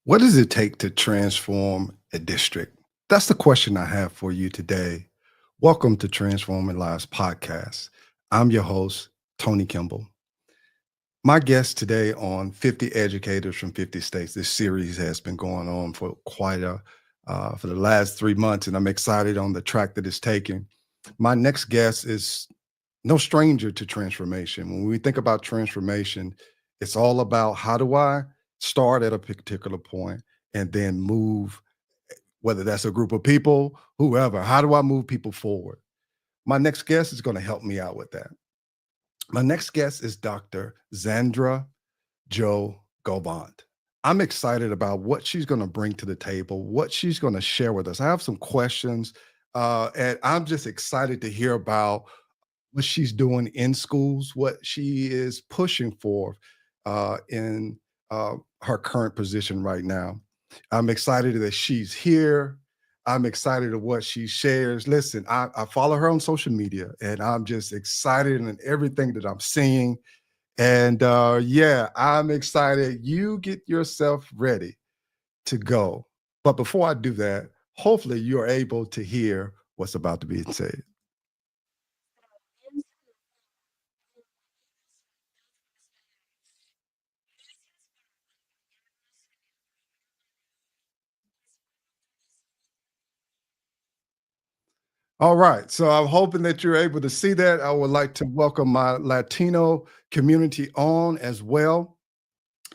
What does it take to transform a district? That's the question I have for you today. Welcome to Transforming Lives podcast. I'm your host, Tony Kimble. My guest today on 50 Educators from 50 States. This series has been going on for for the last 3 months, and I'm excited on the track that it's taking. My next guest is no stranger to transformation. When we think about transformation, it's all about how do I start at a particular point and then move, whether that's a group of people, whoever, how do I move people forward? My next guest is going to help me out with that. My next guest is Dr. Zandra Jo Galván. I'm excited about what she's going to bring to the table, what she's going to share with us. I have some questions, and I'm just excited to hear about what she's doing in schools, what she is pushing for in her current position right now. I'm excited that she's here. I'm excited of what she shares. Listen, I follow her on social media, and I'm just excited in everything that I'm seeing. And yeah, I'm excited. You get yourself ready to go. But before I do that, hopefully you're able to hear what's about to be said. All right. So I'm hoping that you're able to see that. I would like to welcome my Latino community on as well.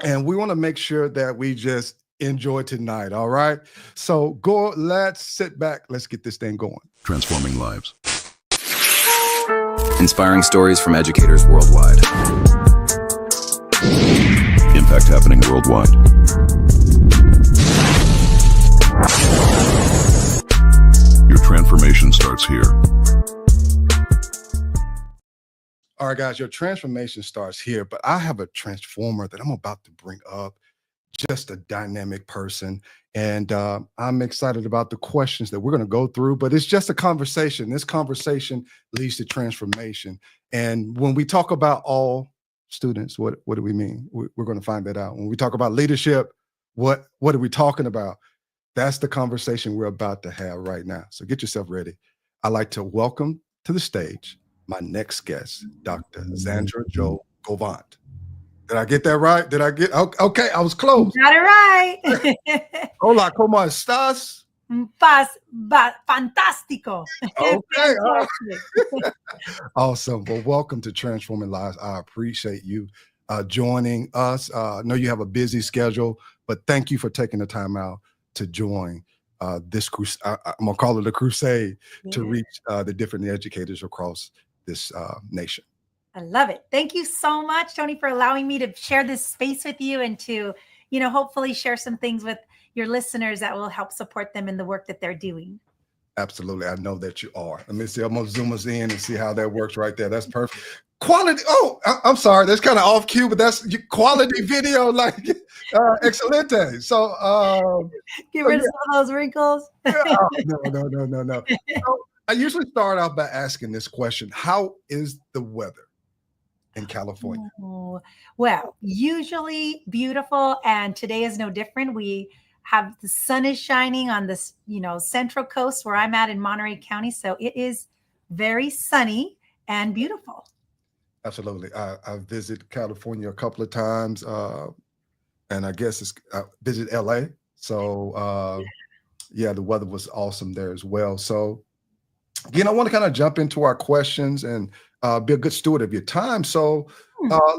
And we want to make sure that we just enjoy tonight. All right. So let's sit back. Let's get this thing going. Transforming lives. Inspiring stories from educators worldwide. Impact happening worldwide. Your transformation starts here. All right, guys, your transformation starts here, but I have a transformer that I'm about to bring up, just a dynamic person. And I'm excited about the questions that we're going to go through, but it's just a conversation. This conversation leads to transformation. And when we talk about all students, what do we mean? We're going to find that out. When we talk about leadership, what are we talking about? That's the conversation we're about to have right now. So get yourself ready. I'd like to welcome to the stage my next guest, Dr. Zandra Jo Galván. Did I get that right? Did I get okay? I was close. Got it right. Hola, ¿cómo estás? Fantástico. Okay. Awesome. Well, welcome to Transforming Lives. I appreciate you joining us. I know you have a busy schedule, but thank you for taking the time out to join this crusade. I'm gonna call it a crusade to reach the different educators across this nation. I love it. Thank you so much, Tony, for allowing me to share this space with you and to, hopefully share some things with your listeners that will help support them in the work that they're doing. Absolutely. I know that you are. Let me see. I'm going to zoom us in and see how that works right there. That's perfect. Quality. Oh, I'm sorry. That's kind of off cue, but that's quality video, like excelente. So get rid of some of those wrinkles. No. So I usually start out by asking this question: how is the weather in California? Oh, well, usually beautiful, and today is no different. We have the sun is shining on this, central coast where I'm at in Monterey County, so it is very sunny and beautiful. Absolutely. I visited California a couple of times, and I guess I visited LA. So yeah, the weather was awesome there as well. So again, I want to kind of jump into our questions and be a good steward of your time. So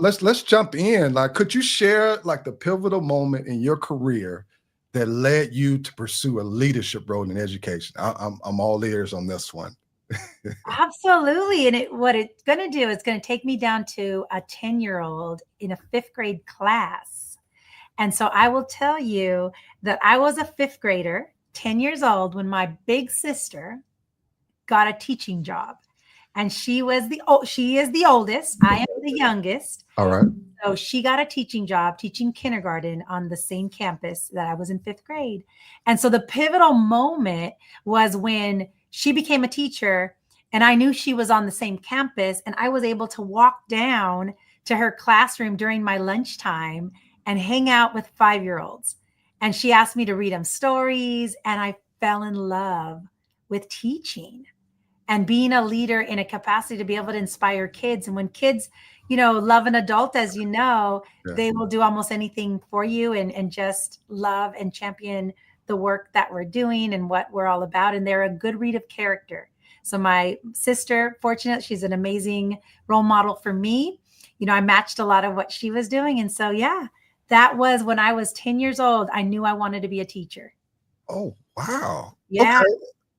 let's jump in. Like, could you share like the pivotal moment in your career that led you to pursue a leadership role in education? I'm all ears on this one. Absolutely. And what it's going to do is going to take me down to a 10-year-old in a 5th grade class. And so I will tell you that I was a 5th grader, 10 years old, when my big sister got a teaching job. And she is the oldest. I am the youngest. All right. So she got a teaching job, teaching kindergarten on the same campus that I was in 5th grade. And so the pivotal moment was when she became a teacher and I knew she was on the same campus, and I was able to walk down to her classroom during my lunchtime and hang out with 5-year-olds. And she asked me to read them stories, and I fell in love with teaching and being a leader in a capacity to be able to inspire kids. And when kids, love an adult, as you know, Yeah. they will do almost anything for you and just love and champion the work that we're doing and what we're all about. And they're a good read of character. So my sister, fortunate, she's an amazing role model for me. I matched a lot of what she was doing. And so, yeah, that was when I was 10 years old. I knew I wanted to be a teacher. Oh, wow. Yeah.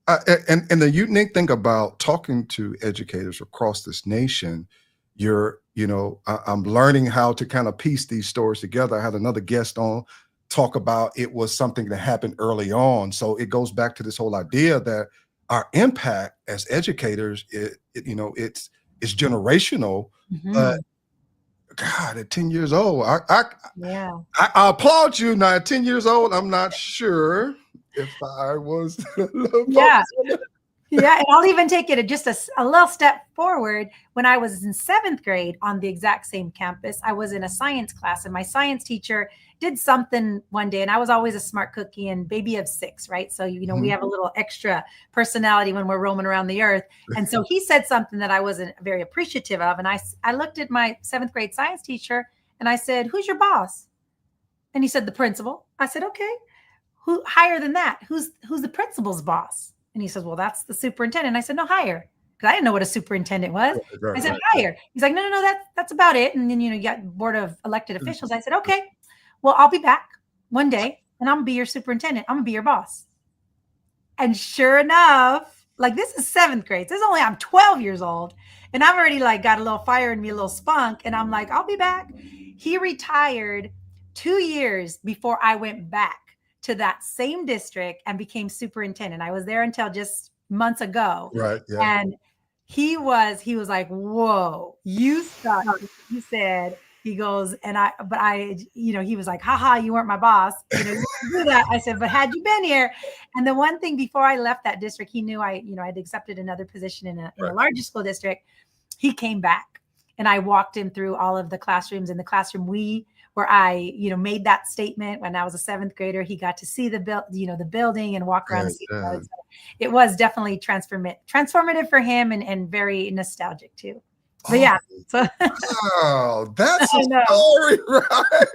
Okay. And the unique thing about talking to educators across this nation, I'm learning how to kind of piece these stories together. I had another guest on talk about it was something that happened early on. So it goes back to this whole idea that our impact as educators, it's generational. Mhm. But God, at 10 years old, Yeah. I applaud you. Now at 10 years old, I'm not sure if I was a little Yeah. focused on it. Yeah. And I'll even take it just a little step forward. When I was in 7th grade on the exact same campus, I was in a science class, and my science teacher did something one day, and I was always a smart cookie and baby of 6, right? So, we have a little extra personality when we're roaming around the earth. And so he said something that I wasn't very appreciative of. And I looked at my 7th grade science teacher and I said, "Who's your boss?" And he said, "The principal." I said, "Okay, who higher than that? Who's the principal's boss?" And he says, "Well, that's the superintendent." I said, "No, higher." Because I didn't know what a superintendent was. Right, I said, right. "Higher." He's like, "No, that's about it." And then, you got board of elected officials. I said, "Okay, well, I'll be back one day and I'm gonna be your superintendent. I'm gonna be your boss." And sure enough, like, this is 7th grade. I'm 12 years old, and I've already like got a little fire in me, a little spunk. And I'm like, "I'll be back." He retired 2 years before I went back to that same district and became superintendent. I was there until just months ago. Right. Yeah. And he was like, "Whoa, you suck." He said, he goes, he was like, "Haha, you weren't my boss. You do that." I said, "But had you been here." And the one thing, before I left that district, he knew I'd accepted another position in a larger school district. He came back, and I walked him through all of the classrooms. In the classroom where I, made that statement when I was a 7th grader, he got to see the building and walk around and see the roads. It was definitely transformative for him, and very nostalgic too. But yeah, so wow, that's I a know. story, right?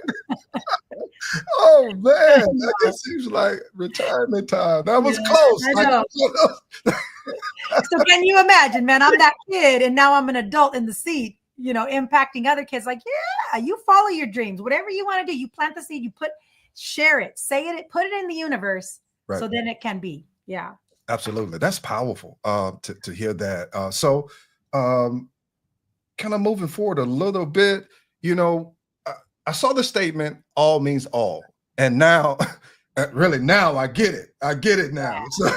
Oh man, that seems like retirement time. That was close. I know. So can you imagine, man? I'm that kid, and now I'm an adult in the seat, impacting other kids. Like, yeah, you follow your dreams. Whatever you want to do, you plant the seed, share it, say it, put it in the universe, Right. so then it can be. Yeah. Absolutely. That's powerful to hear that. Kind of moving forward a little bit, I saw the statement, all means all. And now, really now I get it. I get it now. So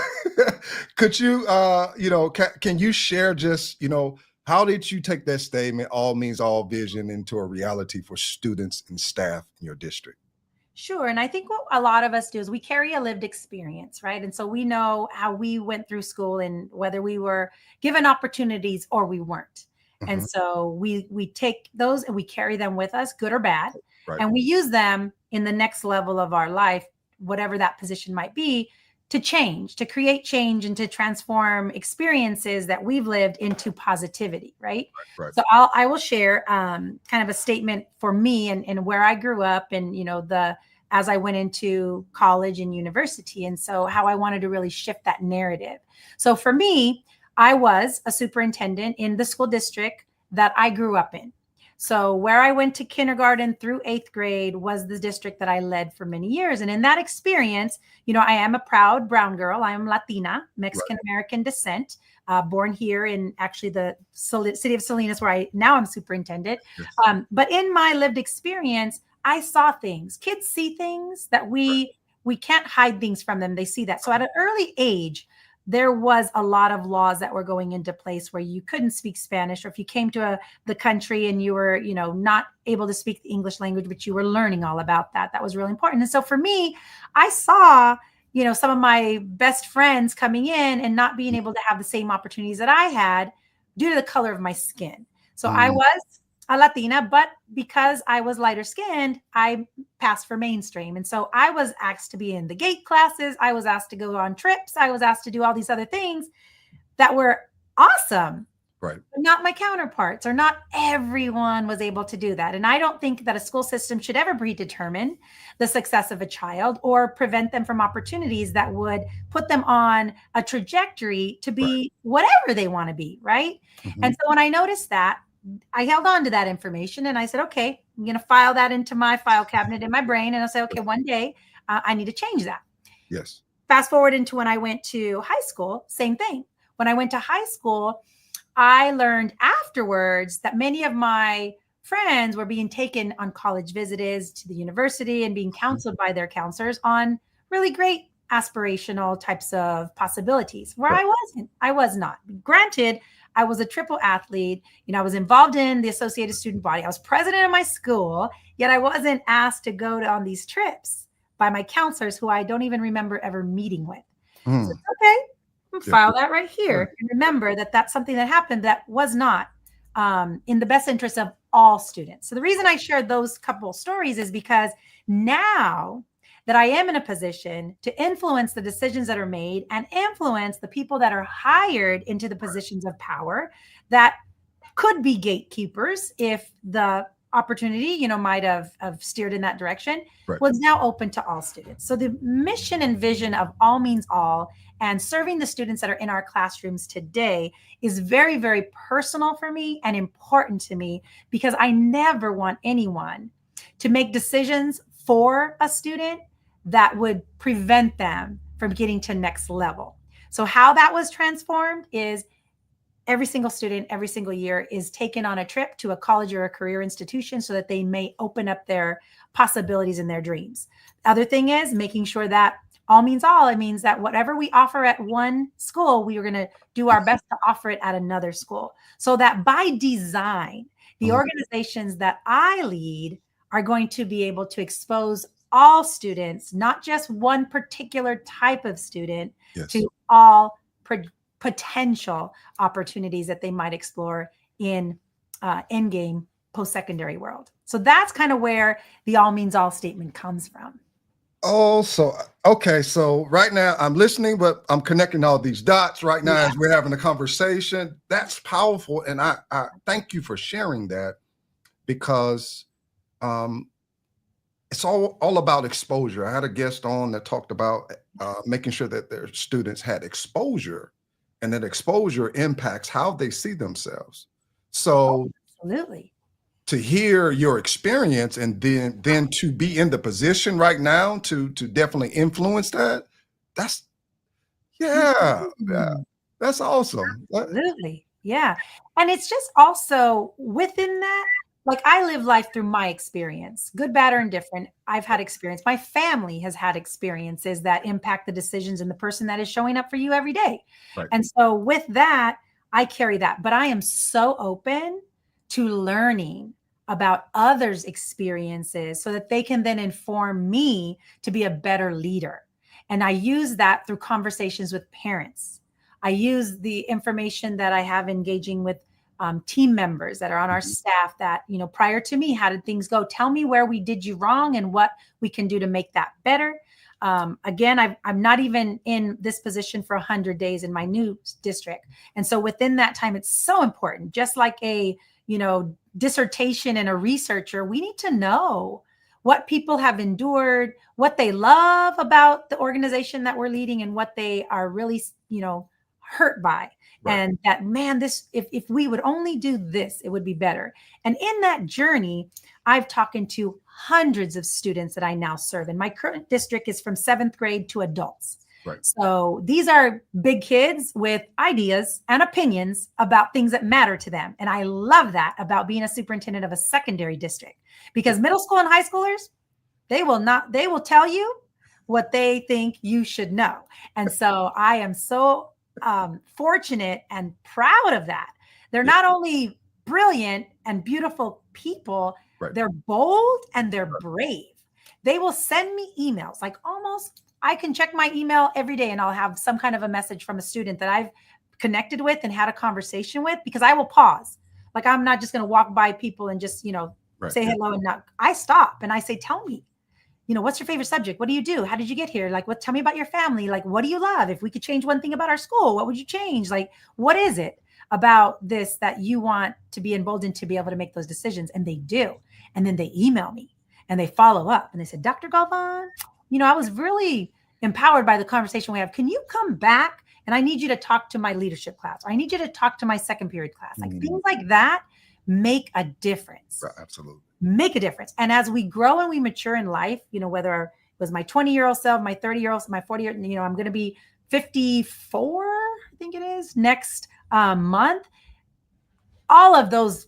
could you, can you share just, how did you take that statement, all means all vision, into a reality for students and staff in your district? Sure. And I think what a lot of us do is we carry a lived experience, right? And so we know how we went through school and whether we were given opportunities or we weren't. Mm-hmm. And so we take those and we carry them with us, good or bad, Right. and we use them in the next level of our life, whatever that position might be, to create change and to transform experiences that we've lived into positivity, right? Right. So I will share kind of a statement for me and where I grew up, and as I went into college and university, and so how I wanted to really shift that narrative. So for me, I was a superintendent in the school district that I grew up in. So where I went to kindergarten through 8th grade was the district that I led for many years. And in that experience, I am a proud brown girl. I am Latina, Mexican-American descent, born here in actually the city of Salinas, where now I'm superintendent. Yes. But in my lived experience, I saw things. Kids see things that we can't hide things from them. They see that. So at an early age, there was a lot of laws that were going into place where you couldn't speak Spanish, or if you came to the country and you were, not able to speak the English language, but you were learning all about that. That was really important. And so for me, I saw, some of my best friends coming in and not being able to have the same opportunities that I had due to the color of my skin. So I was a Latina, but because I was lighter skinned, I passed for mainstream. And so I was asked to be in the GATE classes. I was asked to go on trips. I was asked to do all these other things that were awesome. Right. Not my counterparts, or not everyone was able to do that. And I don't think that a school system should ever predetermine the success of a child or prevent them from opportunities that would put them on a trajectory to be whatever they want to be, right? Mm-hmm. And so when I noticed that, I held on to that information and I said, okay, I'm going to file that into my file cabinet in my brain. And I'll say, okay, one day I need to change that. Yes. Fast forward into when I went to high school, same thing. When I went to high school, I learned afterwards that many of my friends were being taken on college visits to the university and being counseled by their counselors on really great aspirational types of possibilities, where I wasn't. I was not. Granted, I was a triple athlete. I was involved in the Associated Student Body. I was president of my school, yet I wasn't asked to go on these trips by my counselors, who I don't even remember ever meeting with. So it's okay. File that right here. And remember that that's something that happened that was not in the best interest of all students. So the reason I shared those couple stories is because now that I am in a position to influence the decisions that are made and influence the people that are hired into the positions of power that could be gatekeepers if the opportunity, might have steered in that direction, was now open to all students. So the mission and vision of All Means All and serving the students that are in our classrooms today is very, very personal for me and important to me, because I never want anyone to make decisions for a student that would prevent them from getting to next level. So how that was transformed is every single student, every single year is taken on a trip to a college or a career institution so that they may open up their possibilities and their dreams. The other thing is making sure that all means all. It means that whatever we offer at one school, we are going to do our best to offer it at another school. So that by design, the organizations that I lead are going to be able to expose all students, not just one particular type of student, to all potential opportunities that they might explore in endgame post-secondary world. So that's kind of where the all means all statement comes from. Oh, so, okay. So right now I'm listening, but I'm connecting all these dots right now as we're having a conversation. That's powerful. And I thank you for sharing that, because it's all about exposure. I had a guest on that talked about making sure that their students had exposure, and that exposure impacts how they see themselves. So absolutely, to hear your experience and then to be in the position right now to definitely influence that, that's that's awesome. Absolutely. Yeah. And it's just also within that, like, I live life through my experience, good, bad, or indifferent. I've had experience. My family has had experiences that impact the decisions and the person that is showing up for you every day. Right. And so with that, I carry that, but I am so open to learning about others' experiences so that they can then inform me to be a better leader. And I use that through conversations with parents. I use the information that I have engaging with team members that are on our staff that, prior to me, how did things go? Tell me where we did you wrong and what we can do to make that better. Again, I'm not even in this position for 100 days in my new district. And so within that time, it's so important, just like a, dissertation and a researcher, we need to know what people have endured, what they love about the organization that we're leading, and what they are really, hurt by. Right. And that, man, this, if we would only do this, it would be better. And in that journey, I've talked to hundreds of students that I now serve. And my current district is from 7th grade to adults. Right. So these are big kids with ideas and opinions about things that matter to them. And I love that about being a superintendent of a secondary district, because middle school and high schoolers, they will tell you what they think you should know. And so I am so fortunate and proud of that. They're not only brilliant and beautiful people, they're bold and they're brave. They will send me emails, like I can check my email every day and I'll have some kind of a message from a student that I've connected with and had a conversation with, because I will pause. Like, I'm not just going to walk by people and just, Right. say hello and not. I stop and I say, tell me, what's your favorite subject? What do you do? How did you get here? Like, tell me about your family. Like, what do you love? If we could change one thing about our school, what would you change? Like, what is it about this that you want to be emboldened to be able to make those decisions? And they do. And then they email me and they follow up and they said, Dr. Galván, I was really empowered by the conversation we have. Can you come back? And I need you to talk to my leadership class. Or I need you to talk to my second period class. Like, things like that make a difference. Right, absolutely. Make a difference. And as we grow and we mature in life, whether it was my 20-year-old self, my 30-year-old, my 40-year, I'm going to be 54, I think it is, next month. All of those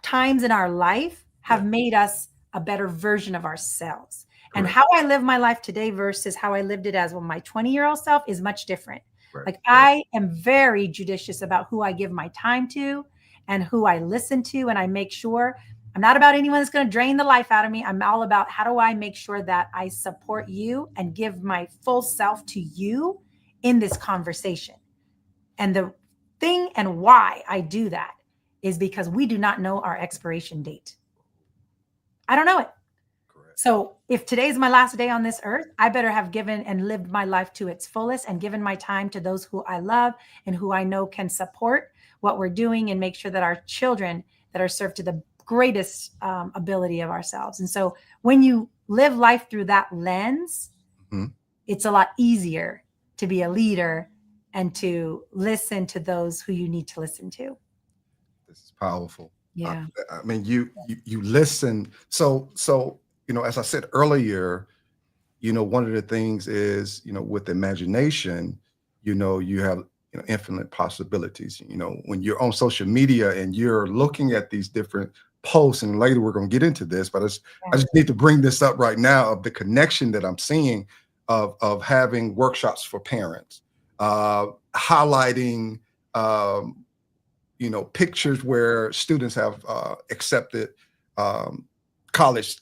times in our life have made us a better version of ourselves. Correct. And how I live my life today versus how I lived it as my 20-year-old self is much different. Right. Like, I am very judicious about who I give my time to and who I listen to. And I make sure I'm not about anyone that's going to drain the life out of me. I'm all about, how do I make sure that I support you and give my full self to you in this conversation? And the thing and why I do that is because we do not know our expiration date. I don't know it. Correct. So if today's my last day on this earth, I better have given and lived my life to its fullest and given my time to those who I love and who I know can support what we're doing and make sure that our children that are served to the greatest ability of ourselves. And so when you live life through that lens, it's a lot easier to be a leader and to listen to those who you need to listen to. This is powerful. Yeah. I mean, you listen. So, as I said earlier, one of the things is, with imagination, you have infinite possibilities. When you're on social media and you're looking at these different posts, and later we're going to get into this, but I just need to bring this up right now, of the connection that I'm seeing of having workshops for parents, highlighting pictures where students have accepted college,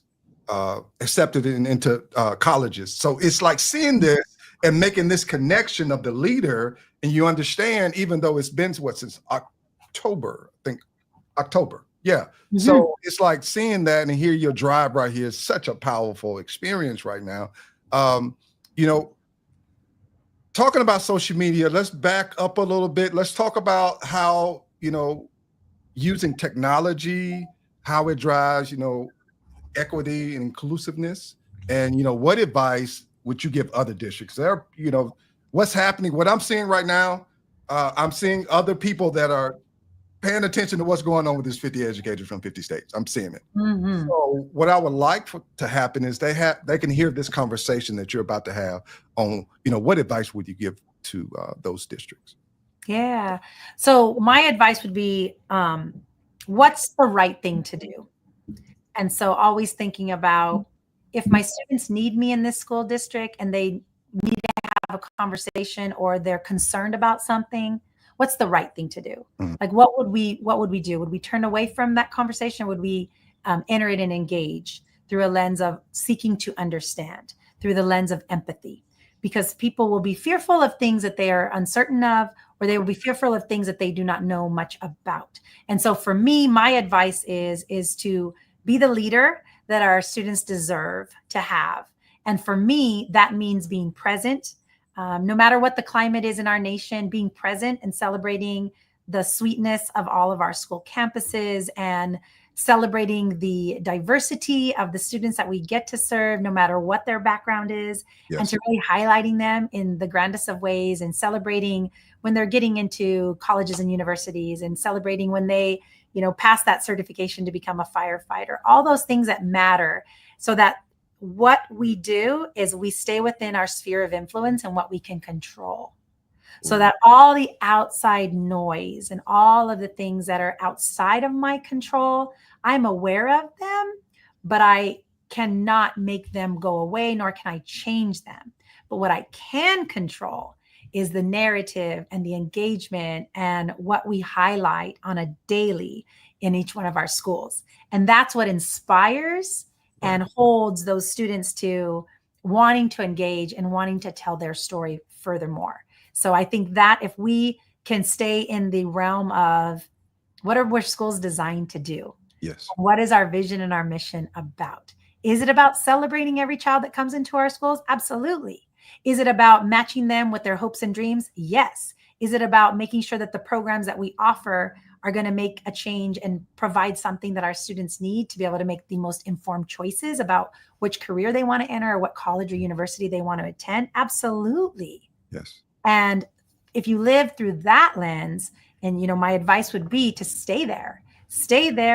accepted into colleges. So it's like seeing this and making this connection of the leader, and you understand, even though it's been since October, I think October. Yeah. Mm-hmm. So it's like seeing that and hear your drive right here is such a powerful experience right now. Talking about social media, let's back up a little bit. Let's talk about how, using technology, how it drives, equity and inclusiveness, and, what advice would you give other districts there? What's happening, what I'm seeing right now, I'm seeing other people that are paying attention to what's going on with these 50 educators from 50 states. I'm seeing it. Mm-hmm. So what I would like to happen is they can hear this conversation that you're about to have on, what advice would you give to those districts? Yeah. So my advice would be, what's the right thing to do? And so always thinking about, if my students need me in this school district and they need to have a conversation or they're concerned about something, what's the right thing to do? Mm-hmm. Like, what would we do? Would we turn away from that conversation? Would we enter it and engage through a lens of seeking to understand, through the lens of empathy? Because people will be fearful of things that they are uncertain of, or they will be fearful of things that they do not know much about. And so for me, my advice is to be the leader that our students deserve to have. And for me, that means being present. No matter what the climate is in our nation, being present and celebrating the sweetness of all of our school campuses and celebrating the diversity of the students that we get to serve, no matter what their background is, yes. And to really highlighting them in the grandest of ways, and celebrating when they're getting into colleges and universities, and celebrating when they, pass that certification to become a firefighter, all those things that matter, so that what we do is we stay within our sphere of influence and what we can control, so that all the outside noise and all of the things that are outside of my control, I'm aware of them, but I cannot make them go away, nor can I change them. But what I can control is the narrative and the engagement and what we highlight on a daily in each one of our schools. And that's what inspires and holds those students to wanting to engage and wanting to tell their story furthermore. So I think that if we can stay in the realm of What are schools designed to do? Yes. What is our vision and our mission about? Is it about celebrating every child that comes into our schools? Absolutely. Is it about matching them with their hopes and dreams? Yes. Is it about making sure that the programs that we offer are going to make a change and provide something that our students need to be able to make the most informed choices about which career they want to enter or what college or university they want to attend? Absolutely. Yes. And if you live through that lens, and my advice would be to stay there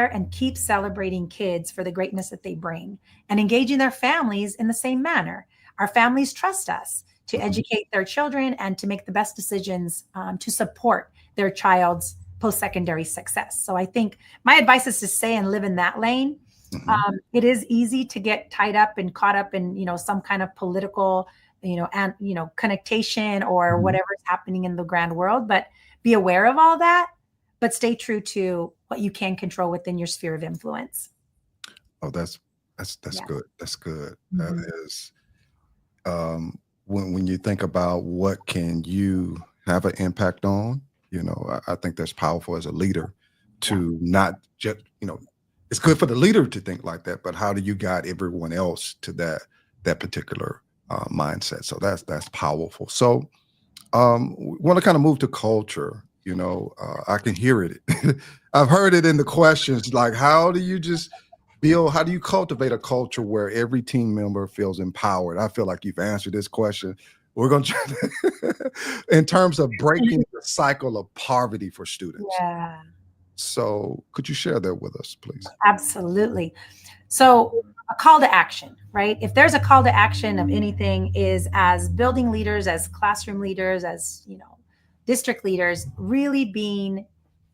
and keep celebrating kids for the greatness that they bring and engaging their families in the same manner. Our families trust us to educate their children and to make the best decisions to support their child's post-secondary success. So I think my advice is to stay and live in that lane. It is easy to get tied up and caught up in, some kind of political, connotation or whatever is happening in the grand world, but be aware of all that, but stay true to what you can control within your sphere of influence. Oh, that's Yeah. good. That's good. Mhm. That is, when you think about what can you have an impact on, I think that's powerful as a leader to not just, it's good for the leader to think like that, but how do you guide everyone else to that particular mindset? So that's powerful. So we want to kind of move to culture. I can hear it. I've heard it in the questions, like how do you cultivate a culture where every team member feels empowered? I feel like you've answered this question. We're going to try in terms of breaking the cycle of poverty for students. Yeah, So could you share that with us, please? absolutely. So a call to action, right? If there's a call to action of anything, is as building leaders, as classroom leaders, as district leaders, really being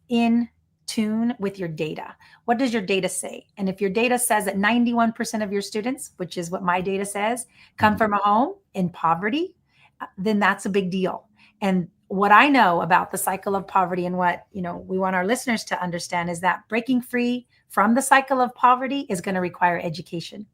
in tune with your data. What does your data say? And if your data says that 91% of your students, which is what my data says, come from a home in poverty, then that's a big deal. And what I know about the cycle of poverty and what we want our listeners to understand is that breaking free from the cycle of poverty is going to require education.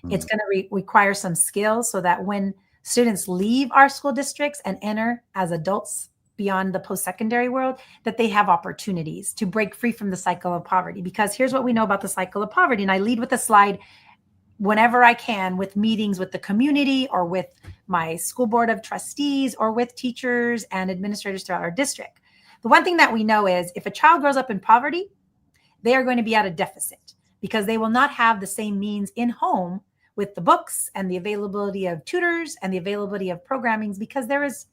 It's going to require some skills so that when students leave our school districts and enter as adults beyond the post-secondary world, that they have opportunities to break free from the cycle of poverty. Because here's what we know about the cycle of poverty. And I lead with a slide whenever I can with meetings with the community or with my school board of trustees or with teachers and administrators throughout our district. The one thing that we know is if a child grows up in poverty, they are going to be at a deficit because they will not have the same means in home with the books and the availability of tutors and the availability of programming because there's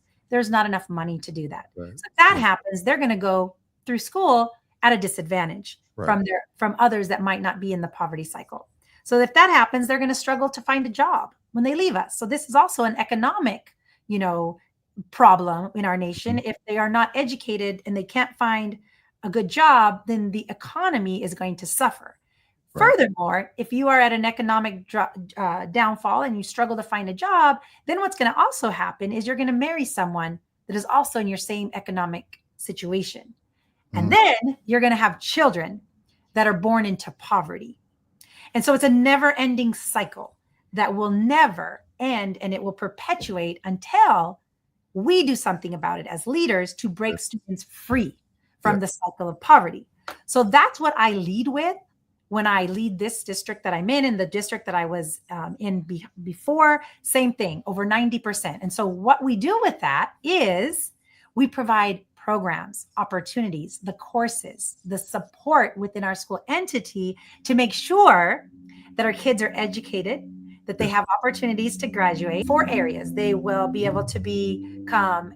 not enough money to do that. Right. So if that happens, they're going to go through school at a disadvantage from others that might not be in the poverty cycle. So if that happens, they're going to struggle to find a job when they leave us. So this is also an economic, problem in our nation. If they are not educated and they can't find a good job, then the economy is going to suffer. Right. Furthermore, if you are at an economic downfall and you struggle to find a job, then what's going to also happen is you're going to marry someone that is also in your same economic situation. And then you're going to have children that are born into poverty. And so it's a never-ending cycle that will never end, and it will perpetuate until we do something about it as leaders to break students free from the cycle of poverty. So that's what I lead with when I lead this district that I'm in the district that I was in before. Same thing, over 90%. And so what we do with that is we provide programs, opportunities, the courses, the support within our school entity to make sure that our kids are educated, that they have opportunities to graduate. 4 areas. They will be able to become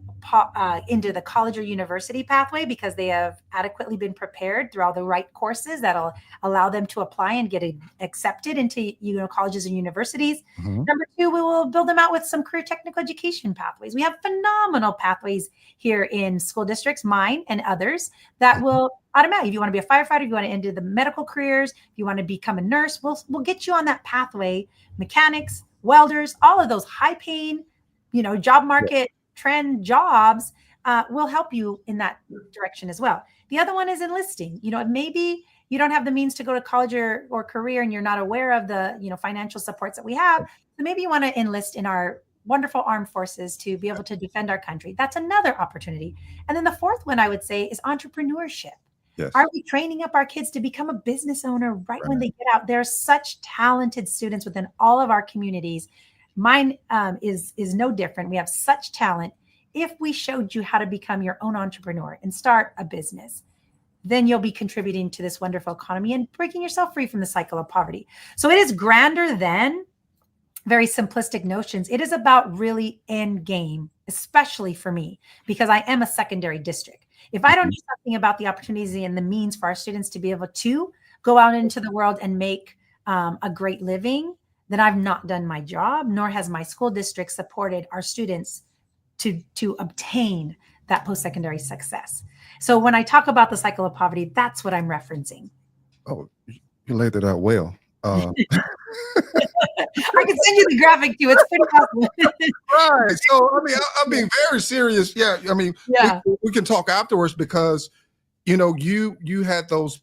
into the college or university pathway because they have adequately been prepared through all the right courses that'll allow them to apply and get accepted into colleges and universities. Number 2, we will build them out with some career technical education pathways. We have phenomenal pathways here in school districts, mine and others, that will automatically, if you want to be a firefighter, if you want to enter the medical careers, if you want to become a nurse, we'll get you on that pathway. Mechanics, welders, all of those high paying, job market trend jobs will help you in that direction as well. The other one is enlisting. Maybe you don't have the means to go to college or career and you're not aware of the, financial supports that we have. So maybe you want to enlist in our wonderful armed forces to be able to defend our country. That's another opportunity. And then the fourth one I would say is entrepreneurship. Yes. Are we training up our kids to become a business owner right when they get out? There are such talented students within all of our communities. Mine is no different. We have such talent. If we showed you how to become your own entrepreneur and start a business, then you'll be contributing to this wonderful economy and breaking yourself free from the cycle of poverty. So it is grander than very simplistic notions. It is about really end game, especially for me, because I am a secondary district. If I don't do something about the opportunities and the means for our students to be able to go out into the world and make a great living, then I've not done my job, nor has my school district supported our students to obtain that post-secondary success. So when I talk about the cycle of poverty, that's what I'm referencing. Oh, you laid it out well. I can send you the graphic too. It's pretty awesome. Right. So, I mean, I'm being very serious. Yeah. I mean, Yeah. we can talk afterwards because, you had those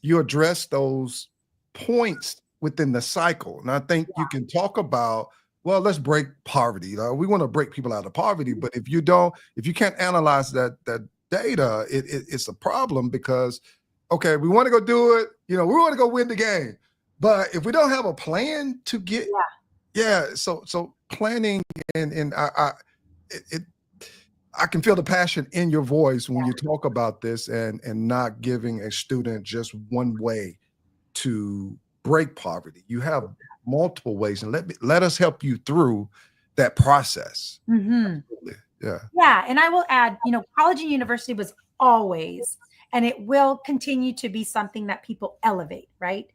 you addressed those points within the cycle. And I think you can talk about, well, let's break poverty. We want to break people out of poverty. But if you can't analyze that data, it's a problem because, okay, we want to go do it. We want to go win the game. But if we don't have a plan to get, so planning and I can feel the passion in your voice when you talk about this and not giving a student just one way to break poverty. You have multiple ways, and let us help you through that process. Yeah. And I will add, college and university was always, and it will continue to be something that people elevate, right?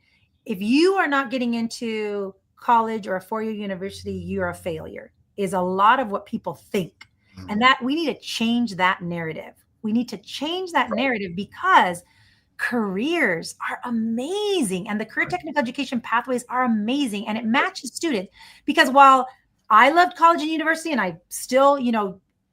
If you are not getting into college or a four-year university, you're a failure, is a lot of what people think. And that we need to change that narrative. We need to change that narrative because careers are amazing and the career technical education pathways are amazing and it matches students. Because while I loved college and university and I still,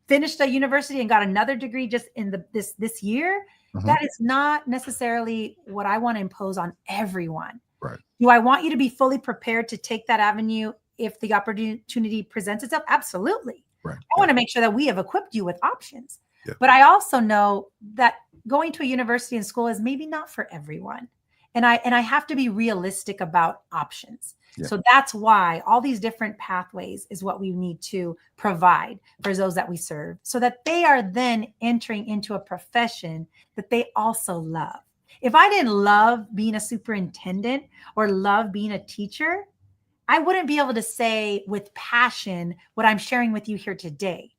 finished a university and got another degree just in this year, that is not necessarily what I want to impose on everyone. Right. Do I want you to be fully prepared to take that avenue if the opportunity presents itself? Absolutely. Right. I want to make sure that we have equipped you with options. Yeah. But I also know that going to a university and school is maybe not for everyone. And I have to be realistic about options. Yeah. So that's why all these different pathways is what we need to provide for those that we serve so that they are then entering into a profession that they also love. If I didn't love being a superintendent or love being a teacher, I wouldn't be able to say with passion what I'm sharing with you here today.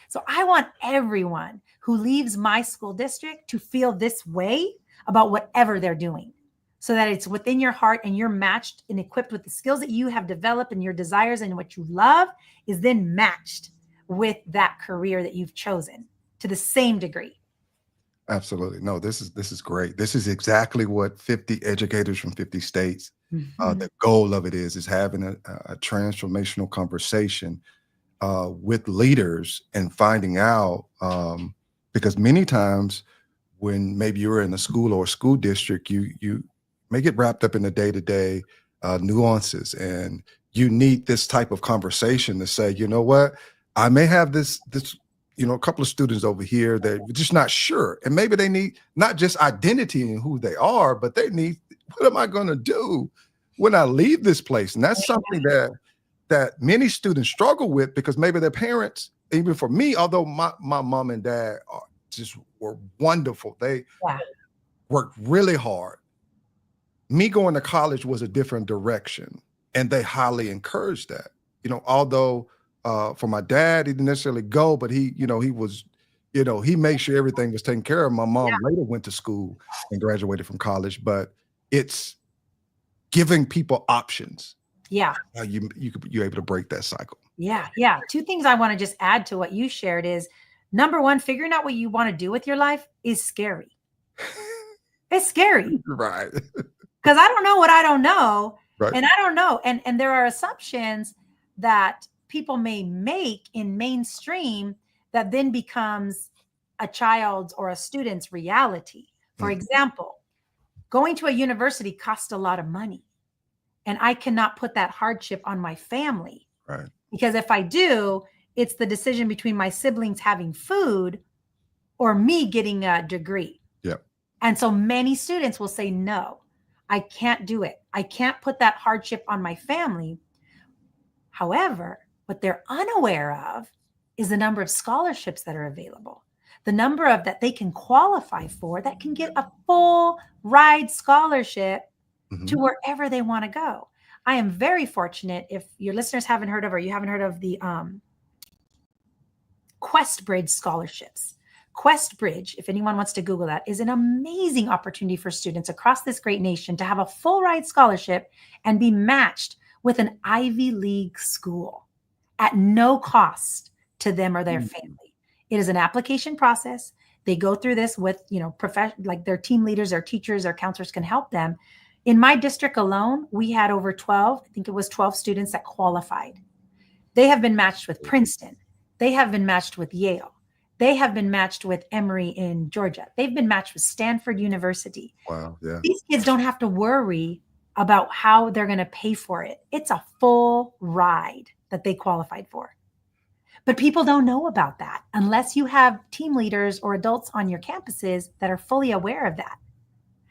So I want everyone who leaves my school district to feel this way about whatever they're doing so that it's within your heart and you're matched and equipped with the skills that you have developed and your desires and what you love is then matched with that career that you've chosen to the same degree. Absolutely. No, this is great. This is exactly what 50 educators from 50 states, the goal of it is having a transformational conversation with leaders and finding out, because many times when maybe you're in a school or a school district, you may get wrapped up in the day-to-day nuances, and you need this type of conversation to say, you know what, I may have this a couple of students over here that are just not sure, and maybe they need not just identity in who they are, but they need, what am I going to do when I leave this place? And that's something that many students struggle with because maybe their parents, even for me, although my mom and dad were wonderful, they worked really hard. Me going to college was a different direction, and they highly encouraged that. Although for my dad, he didn't necessarily go, but he was, he made sure everything was taken care of. My mom later went to school and graduated from college, but it's giving people options. Yeah. You're able to break that cycle. Yeah. Yeah. Two things I want to just add to what you shared is, number one, figuring out what you want to do with your life is scary. It's scary. Right. Because I don't know what I don't know. Right. And I don't know. And there are assumptions that people may make in mainstream that then becomes a child's or a student's reality. For example, going to a university costs a lot of money. And I cannot put that hardship on my family. Right. Because if I do, it's the decision between my siblings having food or me getting a degree? Yep. And so many students will say, no, I can't do it. I can't put that hardship on my family. However, what they're unaware of is the number of scholarships that are available, the number of that they can qualify for that can get a full ride scholarship to wherever they want to go. I am very fortunate. If your listeners haven't heard of, or you haven't heard of the QuestBridge scholarships. QuestBridge, if anyone wants to Google that, is an amazing opportunity for students across this great nation to have a full ride scholarship and be matched with an Ivy League school at no cost to them or their family. It is an application process. They go through this with, like their team leaders, their teachers, their counselors can help them. In my district alone, we had over 12, I think it was 12 students that qualified. They have been matched with Princeton. They have been matched with Yale. They have been matched with Emory in Georgia. They've been matched with Stanford University. Wow. Yeah. These kids don't have to worry about how they're going to pay for it. It's a full ride that they qualified for. But people don't know about that unless you have team leaders or adults on your campuses that are fully aware of that.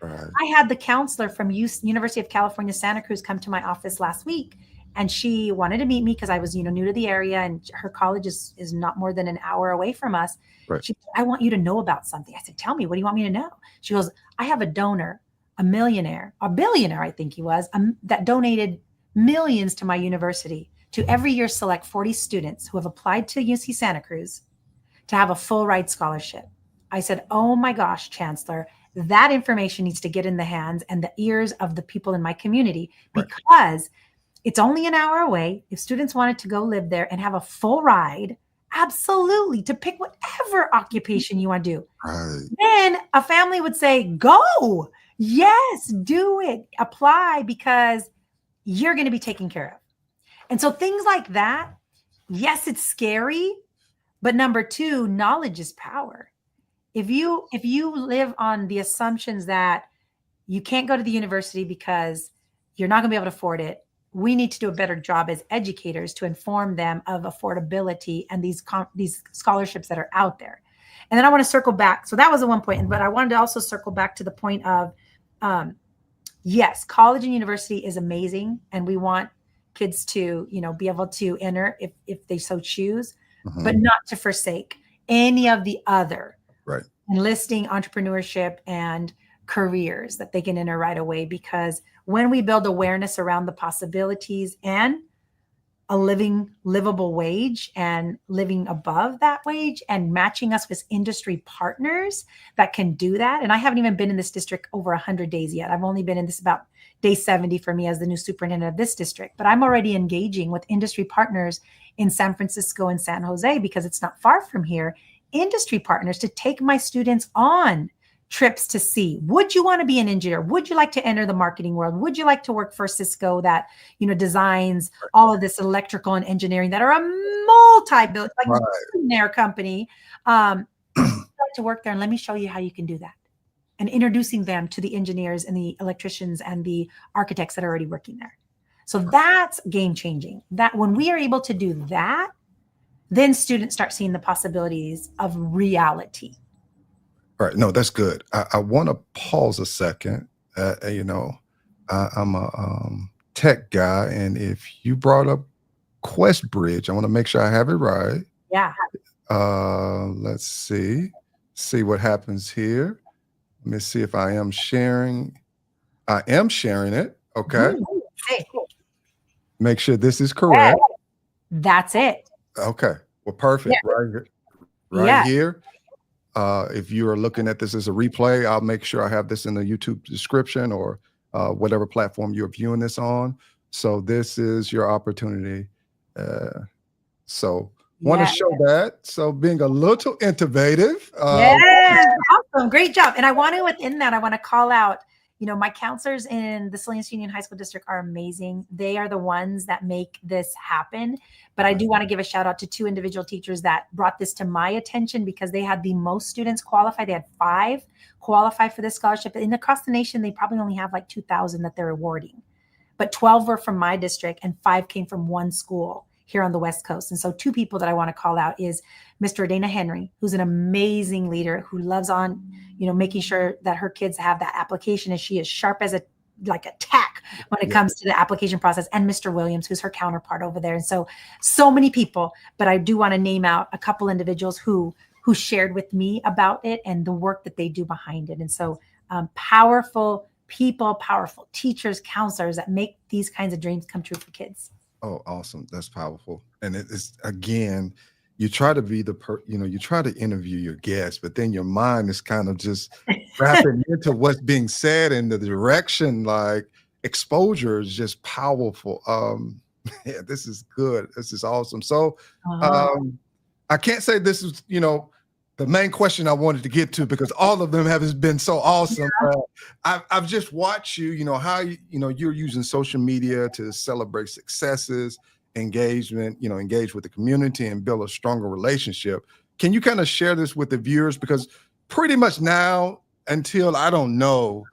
Right. I had the counselor from University of California, Santa Cruz come to my office last week, and she wanted to meet me because I was, new to the area, and her college is not more than an hour away from us. Right. She said, I want you to know about something. I said, tell me, what do you want me to know? She goes, I have a donor, a millionaire, a billionaire, I think he was, that donated millions to my university to every year select 40 students who have applied to UC Santa Cruz to have a full ride scholarship. I said, oh my gosh, Chancellor, that information needs to get in the hands and the ears of the people in my community, because it's only an hour away. If students wanted to go live there and have a full ride, absolutely, to pick whatever occupation you want to do. Right. Then a family would say, go, yes, do it, apply, because you're going to be taken care of. And so things like that, yes, it's scary, but number two, knowledge is power. If you live on the assumptions that you can't go to the university because you're not going to be able to afford it, we need to do a better job as educators to inform them of affordability and these scholarships that are out there. And then I want to circle back. So that was the one point, but I wanted to also circle back to the point of, yes, college and university is amazing, and we want kids to, be able to enter if they so choose, but not to forsake any of the other enlisting entrepreneurship and careers that they can enter right away. Because when we build awareness around the possibilities and a livable wage and living above that wage and matching us with industry partners that can do that. And I haven't even been in this district over 100 days yet. I've only been in this about day 70 for me as the new superintendent of this district, but I'm already engaging with industry partners in San Francisco and San Jose, because it's not far from here, industry partners to take my students on trips to see, would you want to be an engineer? Would you like to enter the marketing world? Would you like to work for Cisco that, designs all of this electrical and engineering that are a multi-billionaire company? Like to work there, and let me show you how you can do that. And introducing them to the engineers and the electricians and the architects that are already working there. So that's game changing. That when we are able to do that, then students start seeing the possibilities of reality. All right. No, that's good. I want to pause a second. I'm a tech guy, and if you brought up QuestBridge, I want to make sure I have it right. Yeah. Let's see what happens here. Let me see if I am sharing. I am sharing it. Okay. Hey. Make sure this is correct. That's it. Okay. Well, perfect. Yeah. Right here. If you are looking at this as a replay, I'll make sure I have this in the YouTube description or whatever platform you're viewing this on. So this is your opportunity. Want to show that. So being a little innovative. Awesome. Great job. And I want to call out, my counselors in the Salinas Union High School District are amazing. They are the ones that make this happen. But I do want to give a shout out to 2 individual teachers that brought this to my attention, because they had the most students qualify. They had 5 qualify for this scholarship. And across the nation, they probably only have like 2,000 that they're awarding. But 12 were from my district and 5 came from one school here on the West Coast. And so 2 people that I want to call out is Mr. Dana Henry, who's an amazing leader who loves on, making sure that her kids have that application, and she is sharp as a tack when it comes to the application process, and Mr. Williams, who's her counterpart over there. And so many people, but I do want to name out a couple individuals who shared with me about it and the work that they do behind it. And so powerful people, powerful teachers, counselors that make these kinds of dreams come true for kids. Oh, awesome. That's powerful. And it is, again, you try to be you try to interview your guests, but then your mind is kind of just wrapping into what's being said, and the direction, like exposure is just powerful. Yeah, this is good. This is awesome. So I can't say this is, the main question I wanted to get to, because all of them have been so awesome. I've just watched how you're using social media to celebrate successes, engage with the community and build a stronger relationship. Can you kind of share this with the viewers? Because pretty much now, until I don't know,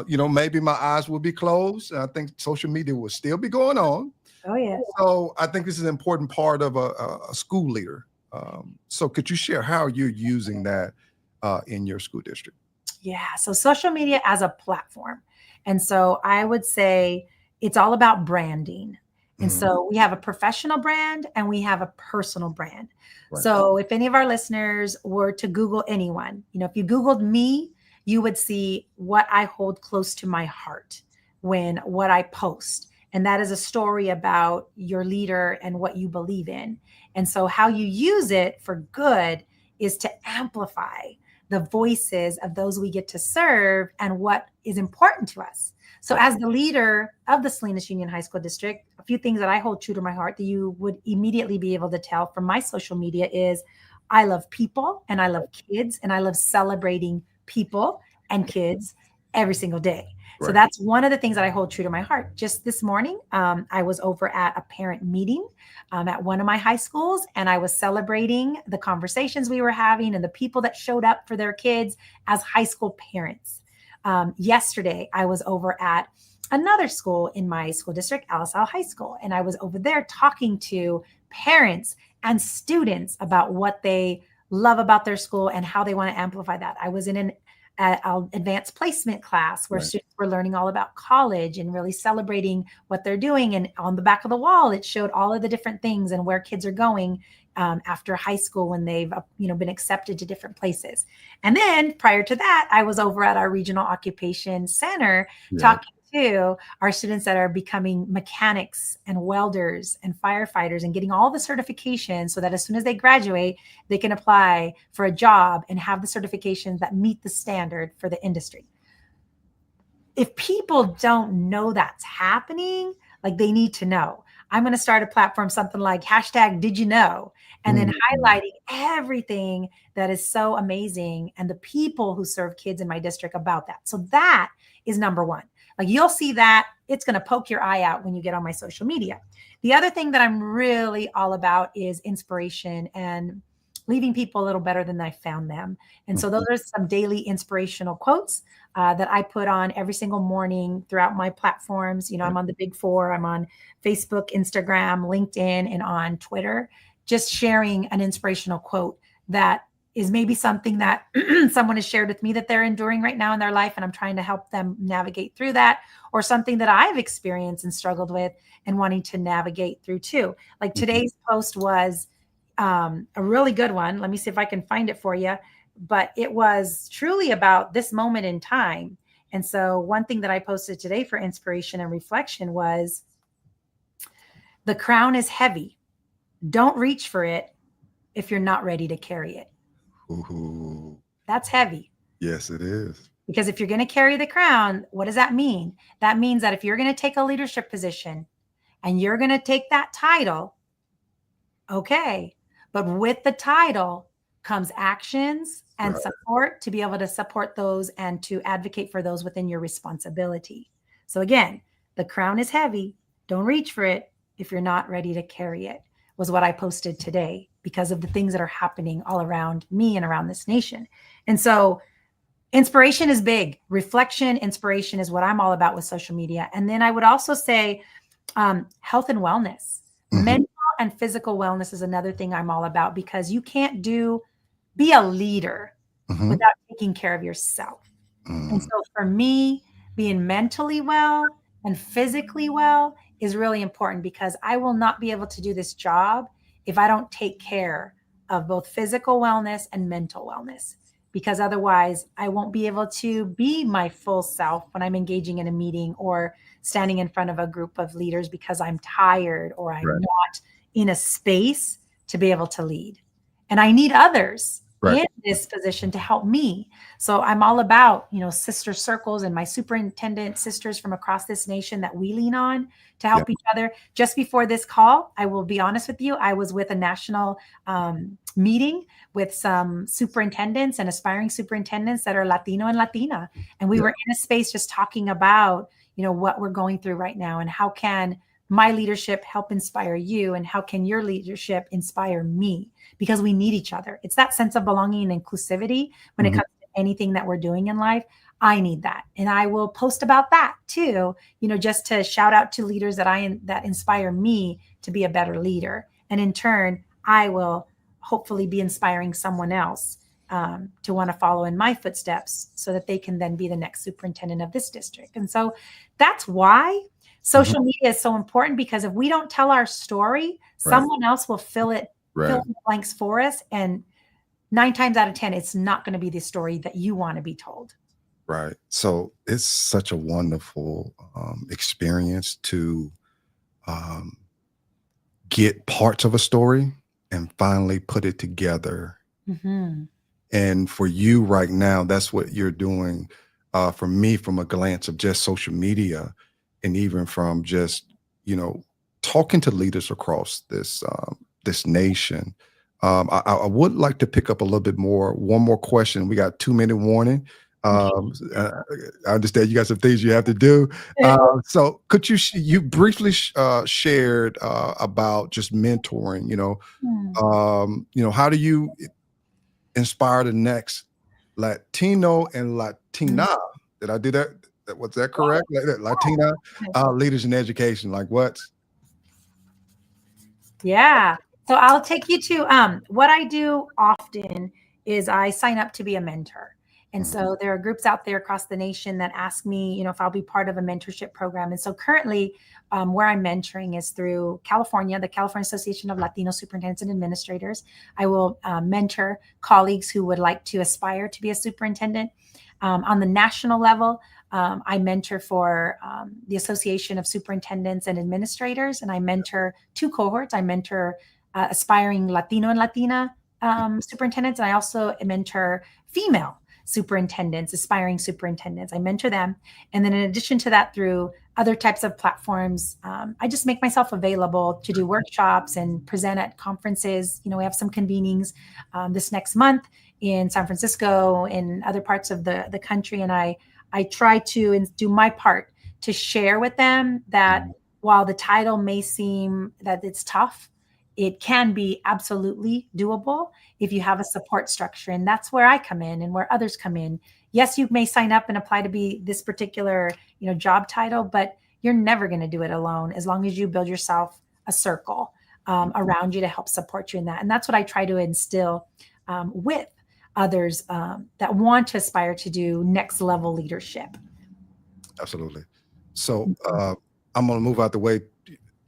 maybe my eyes will be closed. I think social media will still be going on. Oh yeah. So I think this is an important part of a school leader. So could you share how you're using that in your school district? Yeah. So social media as a platform. And so I would say it's all about branding. And so we have a professional brand and we have a personal brand. Right. So if any of our listeners were to Google anyone, if you Googled me, you would see what I hold close to my heart what I post. And that is a story about your leader and what you believe in. And so how you use it for good is to amplify the voices of those we get to serve and what is important to us. So as the leader of the Salinas Union High School District, a few things that I hold true to my heart that you would immediately be able to tell from my social media is I love people and I love kids and I love celebrating people and kids every single day. Right. So that's one of the things that I hold true to my heart. Just this morning, I was over at a parent meeting at one of my high schools, and I was celebrating the conversations we were having and the people that showed up for their kids as high school parents. Yesterday, I was over at another school in my school district, LaSalle High School, and I was over there talking to parents and students about what they love about their school and how they want to amplify that. I was in an advanced placement class where students were learning all about college and really celebrating what they're doing. And on the back of the wall, it showed all of the different things and where kids are going after high school when they've been accepted to different places. And then prior to that, I was over at our regional occupation center talking to our students that are becoming mechanics and welders and firefighters and getting all the certifications so that as soon as they graduate, they can apply for a job and have the certifications that meet the standard for the industry. If people don't know that's happening, like they need to know. I'm going to start a platform, something like #DidYouKnow, and then highlighting everything that is so amazing and the people who serve kids in my district about that. So that is number one. Like you'll see that it's going to poke your eye out when you get on my social media. The other thing that I'm really all about is inspiration and leaving people a little better than I found them. And so those are some daily inspirational quotes that I put on every single morning throughout my platforms. I'm on the big 4. I'm on Facebook, Instagram, LinkedIn, and on Twitter, just sharing an inspirational quote that is maybe something that someone has shared with me that they're enduring right now in their life, and I'm trying to help them navigate through that, or something that I've experienced and struggled with and wanting to navigate through too. Like today's post was a really good one. Let me see if I can find it for you. But it was truly about this moment in time. And so one thing that I posted today for inspiration and reflection was, the crown is heavy. Don't reach for it if you're not ready to carry it. Ooh. That's heavy. Yes, it is. Because if you're going to carry the crown, what does that mean? That means that if you're going to take a leadership position and you're going to take that title, okay, but with the title comes actions and support to be able to support those and to advocate for those within your responsibility. So again, the crown is heavy. Don't reach for it if you're not ready to carry it, was what I posted today because of the things that are happening all around me and around this nation. And so inspiration is big. Reflection, inspiration is what I'm all about with social media. And then I would also say health and wellness, mental and physical wellness is another thing I'm all about, because you can't be a leader Mhm. without taking care of yourself. And Mm. so for me, being mentally well and physically well is really important, because I will not be able to do this job if I don't take care of both physical wellness and mental wellness, because otherwise I won't be able to be my full self when I'm engaging in a meeting or standing in front of a group of leaders, because I'm tired or I'm Right. not in a space to be able to lead. And I need others Right. in this position to help me. So I'm all about, sister circles and my superintendent sisters from across this nation that we lean on to help each other. Just before this call, I will be honest with you, I was with a national meeting with some superintendents and aspiring superintendents that are Latino and Latina. And we were in a space just talking about, what we're going through right now, and how can my leadership help inspire you, and how can your leadership inspire me, because we need each other. It's that sense of belonging and inclusivity when it Mhm. comes to anything that we're doing in life. I need that. And I will post about that too, just to shout out to leaders that inspire me to be a better leader. And in turn, I will hopefully be inspiring someone else to want to follow in my footsteps, so that they can then be the next superintendent of this district. And so that's why social media is so important, because if we don't tell our story, someone else will fill in the blanks for us. And 9 times out of 10, it's not going to be the story that you want to be told. Right. So it's such a wonderful experience to um, get parts of a story and finally put it together. Mhm. And for you right now, that's what you're doing. For me, from a glance of just social media, and even from just talking to leaders across this nation, I would like to pick up a little bit more. One more question. We got 2-minute warning. I understand you got some things you have to do. So could you briefly shared about just mentoring? How do you inspire the next Latino and Latina? Did I do that? Was that correct? Latina leaders in education. Like what? Yeah. So I'll take you to what I do often is I sign up to be a mentor. And so there are groups out there across the nation that ask me, if I'll be part of a mentorship program. And so currently, where I'm mentoring is through California, the California Association of Latino Superintendents and Administrators. I will mentor colleagues who would like to aspire to be a superintendent. On the national level, I mentor for the Association of Superintendents and Administrators, and I mentor 2 cohorts. I mentor aspiring Latino and Latina superintendents, and I also mentor female superintendents, aspiring superintendents. I mentor them. And then in addition to that, through other types of platforms, I just make myself available to do workshops and present at conferences. We have some convenings this next month in San Francisco and other parts of the country. And I try to do my part to share with them that while the title may seem that it's tough, it can be absolutely doable if you have a support structure. And that's where I come in and where others come in. Yes, you may sign up and apply to be this particular, job title, but you're never going to do it alone as long as you build yourself a circle around you to help support you in that. And that's what I try to instill with others that want to aspire to do next level leadership. Absolutely. So I'm going to move out the way.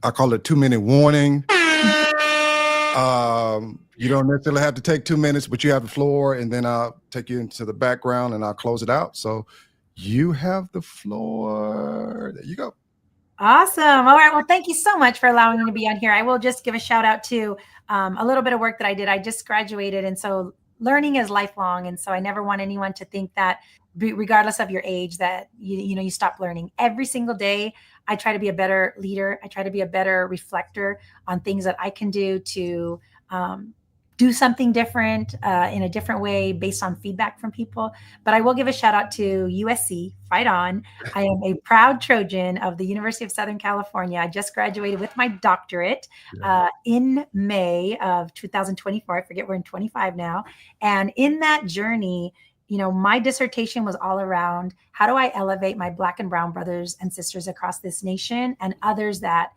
I call it 2-minute warning. You don't necessarily have to take 2 minutes, but you have the floor, and then I'll take you into the background and I'll close it out. So you have the floor. There you go. Awesome. All right. Well, thank you so much for allowing me to be on here. I will just give a shout out to a little bit of work that I did. I just graduated. And so learning is lifelong. And so I never want anyone to think that regardless of your age, that you stop learning. Every single day, I try to be a better leader. I try to be a better reflector on things that I can do to do something different in a different way based on feedback from people. But I will give a shout out to USC, fight on. I am a proud Trojan of the University of Southern California. I just graduated with my doctorate in May of 2024. I forget, we're in 25 now. And in that journey, my dissertation was all around how do I elevate my Black and Brown brothers and sisters across this nation and others that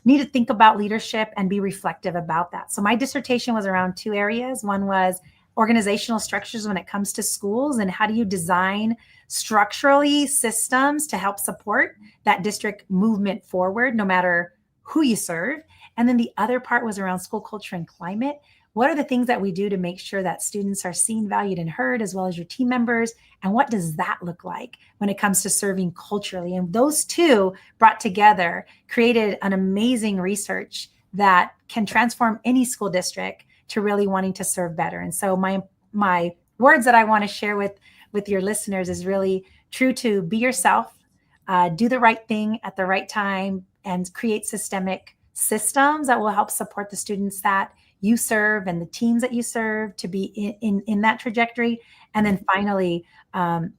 need to think about leadership and be reflective about that. So my dissertation was around 2 areas. One was organizational structures when it comes to schools, and how do you design structurally systems to help support that district movement forward, no matter who you serve. And then the other part was around school culture and climate. What are the things that we do to make sure that students are seen, valued, and heard, as well as your team members? And what does that look like when it comes to serving culturally? And those two brought together created an amazing research that can transform any school district to really wanting to serve better. And so my words that I want to share with your listeners is really true to be yourself, do the right thing at the right time, and create systemic systems that will help support the students that you serve and the teams that you serve to be in that trajectory. And then finally,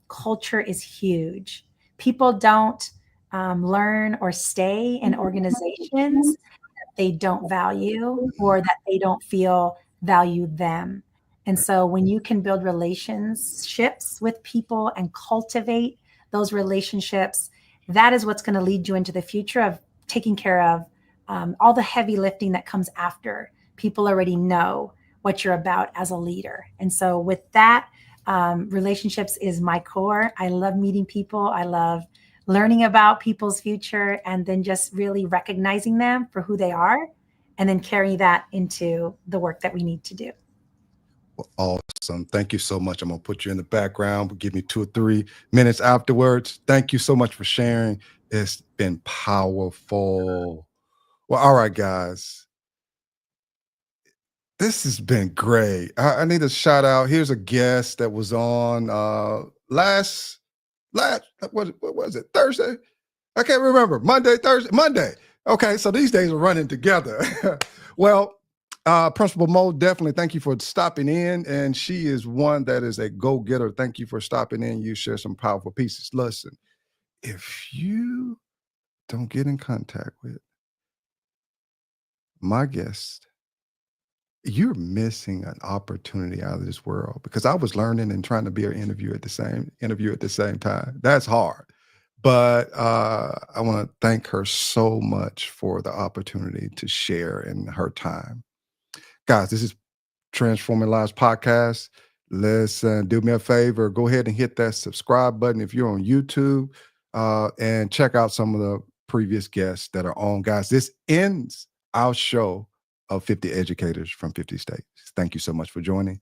culture is huge. People don't learn or stay in organizations that they don't value or that they don't feel value them. And so when you can build relationships with people and cultivate those relationships, that is what's going to lead you into the future of taking care of all the heavy lifting that comes after people already know what you're about as a leader. And so with that, relationships is my core. I love meeting people. I love learning about people's future, and then just really recognizing them for who they are, and then carrying that into the work that we need to do. Well, awesome. Thank you so much. I'm going to put you in the background. Give me 2 or 3 minutes afterwards. Thank you so much for sharing. It's been powerful. Well, all right, guys. This has been great. I need a shout out. Here's a guest that was on last what was it? Thursday? I can't remember. Monday. Okay, so these days are running together. Well, Principal Mo, definitely thank you for stopping in. And she is one that is a go-getter. Thank you for stopping in. You share some powerful pieces. Listen, if you don't get in contact with my guest, you're missing an opportunity out of this world, because I was learning and trying to be an interview at the same time. That's hard. But I want to thank her so much for the opportunity to share in her time. Guys, this is Transforming Lives Podcast. Listen, do me a favor, go ahead and hit that subscribe button if you're on YouTube, and check out some of the previous guests that are on. Guys, this ends our show of 50 educators from 50 states. Thank you so much for joining.